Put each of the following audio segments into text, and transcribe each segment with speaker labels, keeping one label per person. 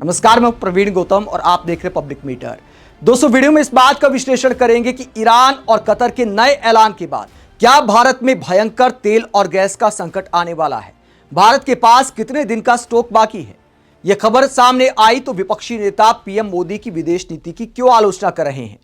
Speaker 1: नमस्कार, मैं प्रवीण गौतम और आप देख रहे हैं पब्लिक मीटर। दोस्तों, वीडियो में इस बात का विश्लेषण करेंगे कि ईरान और कतर के नए ऐलान के बाद क्या भारत में भयंकर तेल और गैस का संकट आने वाला है। भारत के पास कितने दिन का स्टॉक बाकी है। यह खबर सामने आई तो विपक्षी नेता पीएम मोदी की विदेश नीति की क्यों आलोचना कर रहे हैं।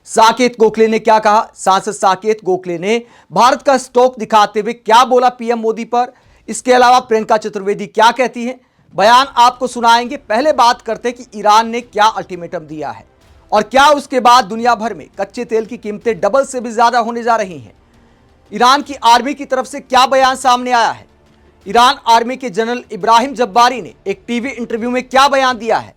Speaker 1: साकेत गोखले ने क्या कहा। सांसद साकेत गोखले ने भारत का स्टॉक दिखाते हुए क्या बोला पीएम मोदी पर। इसके अलावा प्रियंका चतुर्वेदी क्या कहती हैं, बयान आपको सुनाएंगे। पहले बात करते हैं कि ईरान ने क्या अल्टीमेटम दिया है और क्या उसके बाद दुनिया भर में कच्चे तेल की कीमतें डबल से भी ज्यादा होने जा रही हैं। ईरान की आर्मी की तरफ से क्या बयान सामने आया है। ईरान आर्मी के जनरल इब्राहिम जब्बारी ने एक टीवी इंटरव्यू में क्या बयान दिया है।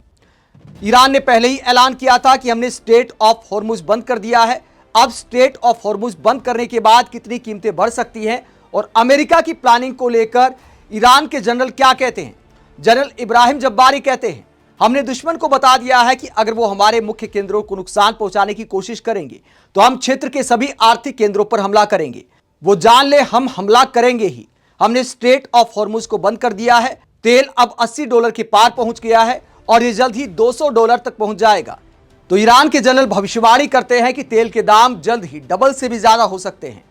Speaker 1: ईरान ने पहले ही ऐलान किया था कि हमने स्ट्रेट ऑफ हॉर्मुज बंद कर दिया है। अब स्ट्रेट ऑफ हॉर्मुज बंद करने के बाद कितनी कीमतें बढ़ सकती हैं और अमेरिका की प्लानिंग को लेकर ईरान के जनरल क्या कहते हैं। जनरल इब्राहिम जब्बारी कहते हैं, हमने दुश्मन को बता दिया है कि अगर वो हमारे मुख्य केंद्रों को नुकसान पहुंचाने की कोशिश करेंगे तो हम क्षेत्र के सभी आर्थिक केंद्रों पर हमला करेंगे। वो जान ले हम हमला करेंगे ही। हमने स्ट्रेट ऑफ हॉर्मुज को बंद कर दिया है। तेल अब $80 के पार पहुंच गया है और ये जल्द ही $200 तक पहुंच जाएगा। तो ईरान के जनरल भविष्यवाणी करते हैं कि तेल के दाम जल्द ही डबल से भी ज्यादा हो सकते हैं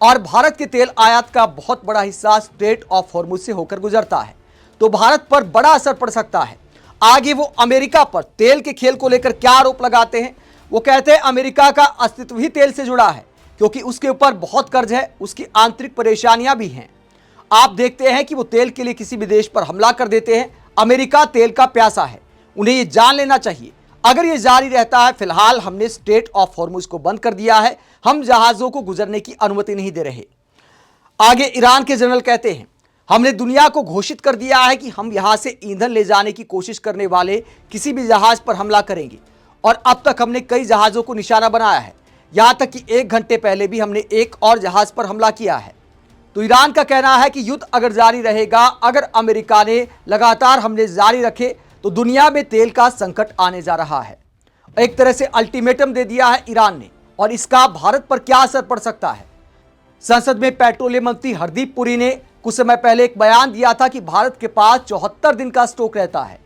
Speaker 1: और भारत के तेल आयात का बहुत बड़ा हिस्सा स्ट्रेट ऑफ हॉर्मुज से होकर गुजरता है, तो भारत पर बड़ा असर पड़ सकता है। आगे वो अमेरिका पर तेल के खेल को लेकर क्या आरोप लगाते हैं। वो कहते हैं अमेरिका का अस्तित्व ही तेल से जुड़ा है क्योंकि उसके ऊपर बहुत कर्ज है, उसकी आंतरिक परेशानियां भी हैं। आप देखते हैं कि वो तेल के लिए किसी भी देश पर हमला कर देते हैं। अमेरिका तेल का प्यासा है, उन्हें ये जान लेना चाहिए। अगर ये जारी रहता है, फिलहाल हमने स्ट्रेट ऑफ हॉर्मुज को बंद कर दिया है, हम जहाजों को गुजरने की अनुमति नहीं दे रहे। आगे ईरान के जनरल कहते हैं, हमने दुनिया को घोषित कर दिया है कि हम यहां से ईंधन ले जाने की कोशिश करने वाले किसी भी जहाज पर हमला करेंगे और अब तक हमने कई जहाजों को निशाना बनाया है। यहां तक कि 1 घंटे पहले भी हमने एक और जहाज पर हमला किया है। तो ईरान का कहना है कि युद्ध अगर जारी रहेगा, अगर अमेरिका ने लगातार हमले जारी रखे तो दुनिया में तेल का संकट आने जा रहा है। एक तरह से अल्टीमेटम दे दिया है ईरान ने और इसका भारत पर क्या असर पड़ सकता है। संसद में पेट्रोलियम मंत्री हरदीप पुरी ने कुछ समय पहले एक बयान दिया था कि भारत के पास 74 दिन का स्टॉक रहता है,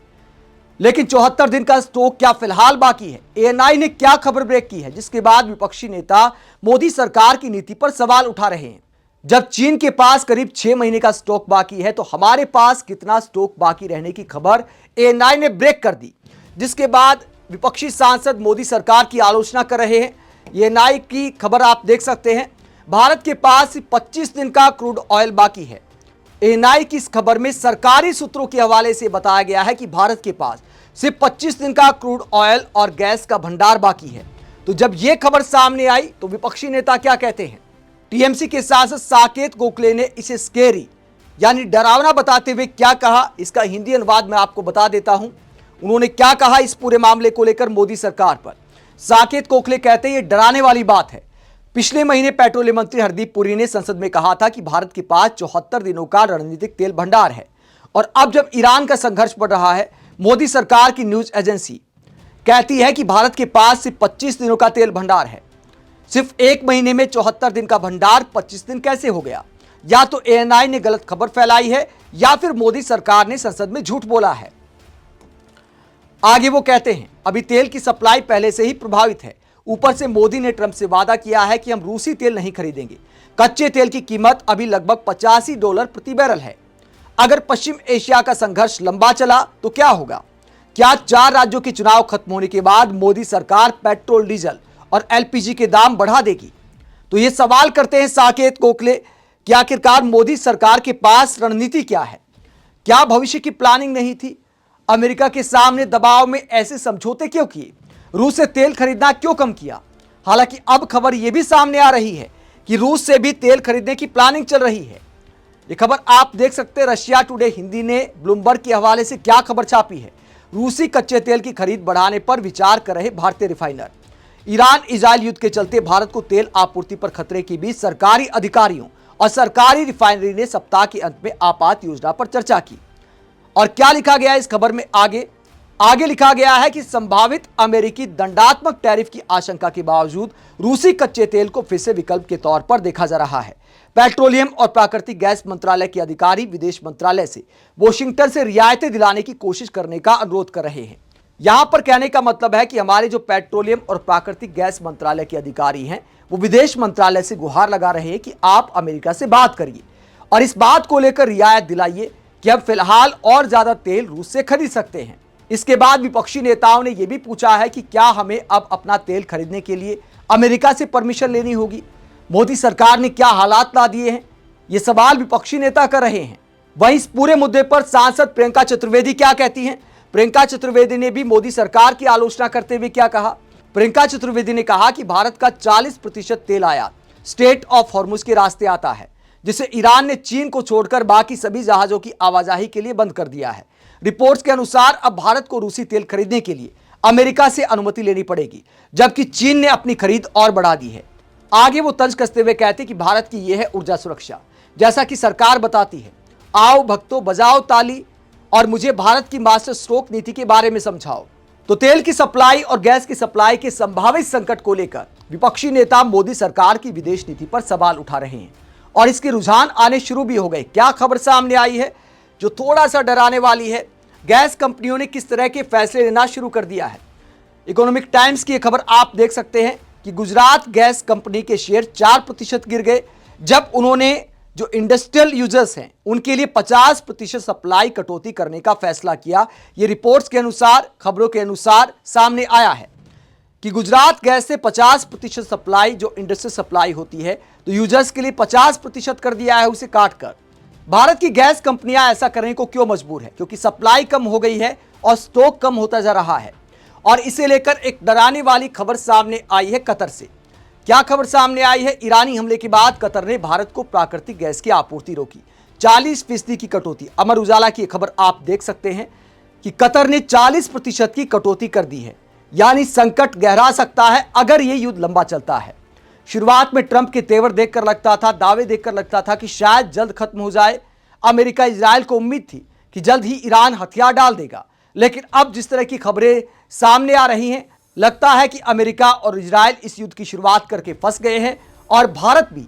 Speaker 1: लेकिन 74 दिन का स्टॉक क्या फिलहाल बाकी है। एएनआई ने क्या खबर ब्रेक की है, जिसके बाद विपक्षी नेता मोदी सरकार की नीति पर सवाल उठा रहे हैं। जब चीन के पास करीब 6 महीने का स्टॉक बाकी है तो हमारे पास कितना स्टॉक बाकी रहने की खबर एएनआई ने ब्रेक कर दी, जिसके बाद विपक्षी सांसद मोदी सरकार की आलोचना कर रहे हैं। एएनआई की खबर आप देख सकते हैं, भारत के पास 25 दिन का क्रूड ऑयल बाकी है। एएनआई की इस खबर में सरकारी सूत्रों के हवाले से बताया गया है कि भारत के पास सिर्फ 25 दिन का क्रूड ऑयल और गैस का भंडार बाकी है। तो जब यह खबर सामने आई तो विपक्षी नेता क्या कहते हैं। टीएमसी के सांसद साकेत गोखले ने इसे स्केरी यानी डरावना बताते हुए क्या कहा, इसका हिंदी अनुवाद मैं आपको बता देता हूं। उन्होंने क्या कहा इस पूरे मामले को लेकर मोदी सरकार पर। साकेत गोखले कहते हैं ये डराने वाली बात है। पिछले महीने पेट्रोलियम मंत्री हरदीप पुरी ने संसद में कहा था कि भारत के पास 74 दिनों का रणनीतिक तेल भंडार है और अब जब ईरान का संघर्ष बढ़ रहा है, मोदी सरकार की न्यूज एजेंसी कहती है कि भारत के पास सिर्फ 25 दिनों का तेल भंडार है। सिर्फ 1 महीने में 74 दिन का भंडार 25 दिन कैसे हो गया। या तो एएनआई ने गलत खबर फैलाई है या फिर मोदी सरकार ने संसद में झूठ बोला है। आगे वो कहते हैं, अभी तेल की सप्लाई पहले से ही प्रभावित है, ऊपर से मोदी ने ट्रंप से वादा किया है कि हम रूसी तेल नहीं खरीदेंगे। कच्चे तेल की कीमत अभी लगभग $85 प्रति बैरल है। अगर पश्चिम एशिया का संघर्ष लंबा चला तो क्या होगा। क्या 4 राज्यों के चुनाव खत्म होने के बाद मोदी सरकार पेट्रोल, डीजल और एलपीजी के दाम बढ़ा देगी। तो ये सवाल करते हैं साकेत गोखले कि आखिरकार मोदी सरकार के पास रणनीति क्या है। क्या भविष्य की प्लानिंग नहीं थी। अमेरिका के सामने दबाव में ऐसे समझौते क्यों किए। रूस से तेल खरीदना क्यों कम किया। हालांकि अब खबर यह भी सामने आ रही है कि रूस से भी तेल खरीदने की प्लानिंग चल रही है। यह खबर आप देख सकते हैं, रशिया टुडे हिंदी ने ब्लूमबर्ग के हवाले से क्या खबर छापी है। रूसी कच्चे तेल की खरीद बढ़ाने पर विचार कर रहे भारतीय रिफाइनर। ईरान इजरायल युद्ध के चलते भारत को तेल आपूर्ति पर खतरे के बीच सरकारी अधिकारियों और सरकारी रिफाइनरी ने सप्ताह के अंत में आपात योजना पर चर्चा की। और क्या लिखा गया इस खबर में आगे लिखा गया है कि संभावित अमेरिकी दंडात्मक टैरिफ की आशंका के बावजूद रूसी कच्चे तेल को फिर से विकल्प के तौर पर देखा जा रहा है। पेट्रोलियम और प्राकृतिक गैस मंत्रालय के अधिकारी विदेश मंत्रालय से वॉशिंगटन से रियायतें दिलाने की कोशिश करने का अनुरोध कर रहे हैं। यहां पर कहने का मतलब है कि हमारे जो पेट्रोलियम और प्राकृतिक गैस मंत्रालय के अधिकारी हैं वो विदेश मंत्रालय से गुहार लगा रहे हैं कि आप अमेरिका से बात करिए और इस बात को लेकर रियायत दिलाइए कि अब फिलहाल और ज्यादा तेल रूस से खरीद सकते हैं। इसके बाद विपक्षी नेताओं ने यह भी पूछा है कि क्या हमें अब अपना तेल खरीदने के लिए अमेरिका से परमिशन लेनी होगी। मोदी सरकार ने क्या हालात ला दिए हैं, ये सवाल विपक्षी नेता कर रहे हैं। वहीं इस पूरे मुद्दे पर सांसद प्रियंका चतुर्वेदी क्या कहती हैं? प्रियंका चतुर्वेदी ने भी मोदी सरकार की आलोचना करते हुए क्या कहा? प्रियंका चतुर्वेदी ने कहा कि भारत का 40% तेल आयात स्ट्रेट ऑफ हॉर्मुज के रास्ते आता है, जिसे ईरान ने चीन को छोड़कर बाकी सभी जहाजों की आवाजाही के लिए बंद कर दिया है। रिपोर्ट्स के अनुसार अब भारत को रूसी तेल खरीदने के लिए अमेरिका से अनुमति लेनी पड़ेगी, जबकि चीन ने अपनी खरीद और बढ़ा दी है। आगे वो तंज कसते हुए कहते कि भारत की यह है ऊर्जा सुरक्षा, जैसा कि सरकार बताती है। आओ भक्तों बजाओ ताली और मुझे भारत की मास्टर स्ट्रोक नीति के बारे में समझाओ। तो तेल की सप्लाई और गैस की सप्लाई के संभावित संकट को लेकर विपक्षी नेता मोदी सरकार की विदेश नीति पर सवाल उठा रहे हैं और इसके रुझान आने शुरू भी हो गए। क्या खबर सामने आई है जो थोड़ा सा डराने वाली है? गैस कंपनियों ने किस तरह के फैसले लेना शुरू कर दिया है। इकोनॉमिक टाइम्स की खबर आप देख सकते हैं कि गुजरात गैस कंपनी के शेयर 4% गिर गए जब उन्होंने जो इंडस्ट्रियल यूजर्स हैं उनके लिए 50% सप्लाई कटौती करने का फैसला किया। ये रिपोर्ट्स के अनुसार, खबरों के अनुसार सामने आया है कि गुजरात गैस से 50% सप्लाई जो इंडस्ट्रियल सप्लाई होती है तो यूजर्स के लिए 50% कर दिया है उसे काटकर। भारत की गैस कंपनियां ऐसा करने को क्यों मजबूर है? क्योंकि सप्लाई कम हो गई है और स्टॉक कम होता जा रहा है। और इसे लेकर एक डराने वाली खबर सामने आई है कतर से। क्या खबर सामने आई है? ईरानी हमले के बाद कतर ने भारत को प्राकृतिक गैस की आपूर्ति रोकी, 40% की कटौती। अमर उजाला की खबर आप देख सकते हैं कि कतर ने 40% की कटौती कर दी है, यानी संकट गहरा सकता है अगर यह युद्ध लंबा चलता है। शुरुआत में ट्रंप के तेवर देखकर लगता था, दावे देखकर लगता था कि शायद जल्द खत्म हो जाए। अमेरिका इजराइल को उम्मीद थी कि जल्द ही ईरान हथियार डाल देगा, लेकिन अब जिस तरह की खबरें सामने आ रही हैं, लगता है कि अमेरिका और इजराइल इस युद्ध की शुरुआत करके फंस गए हैं। और भारत भी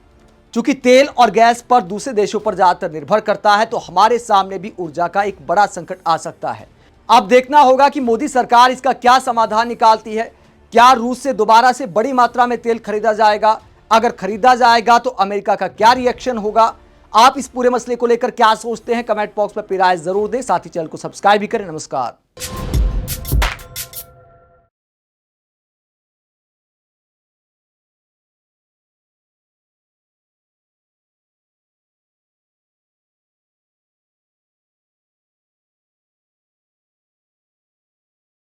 Speaker 1: चूंकि तेल और गैस पर दूसरे देशों पर ज्यादातर निर्भर करता है, तो हमारे सामने भी ऊर्जा का एक बड़ा संकट आ सकता है। अब देखना होगा कि मोदी सरकार इसका क्या समाधान निकालती है। क्या रूस से दोबारा से बड़ी मात्रा में तेल खरीदा जाएगा? अगर खरीदा जाएगा तो अमेरिका का क्या रिएक्शन होगा? आप इस पूरे मसले को लेकर क्या सोचते हैं? कमेंट बॉक्स में अपनी राय जरूर दें। साथ ही चैनल को सब्सक्राइब भी करें। नमस्कार।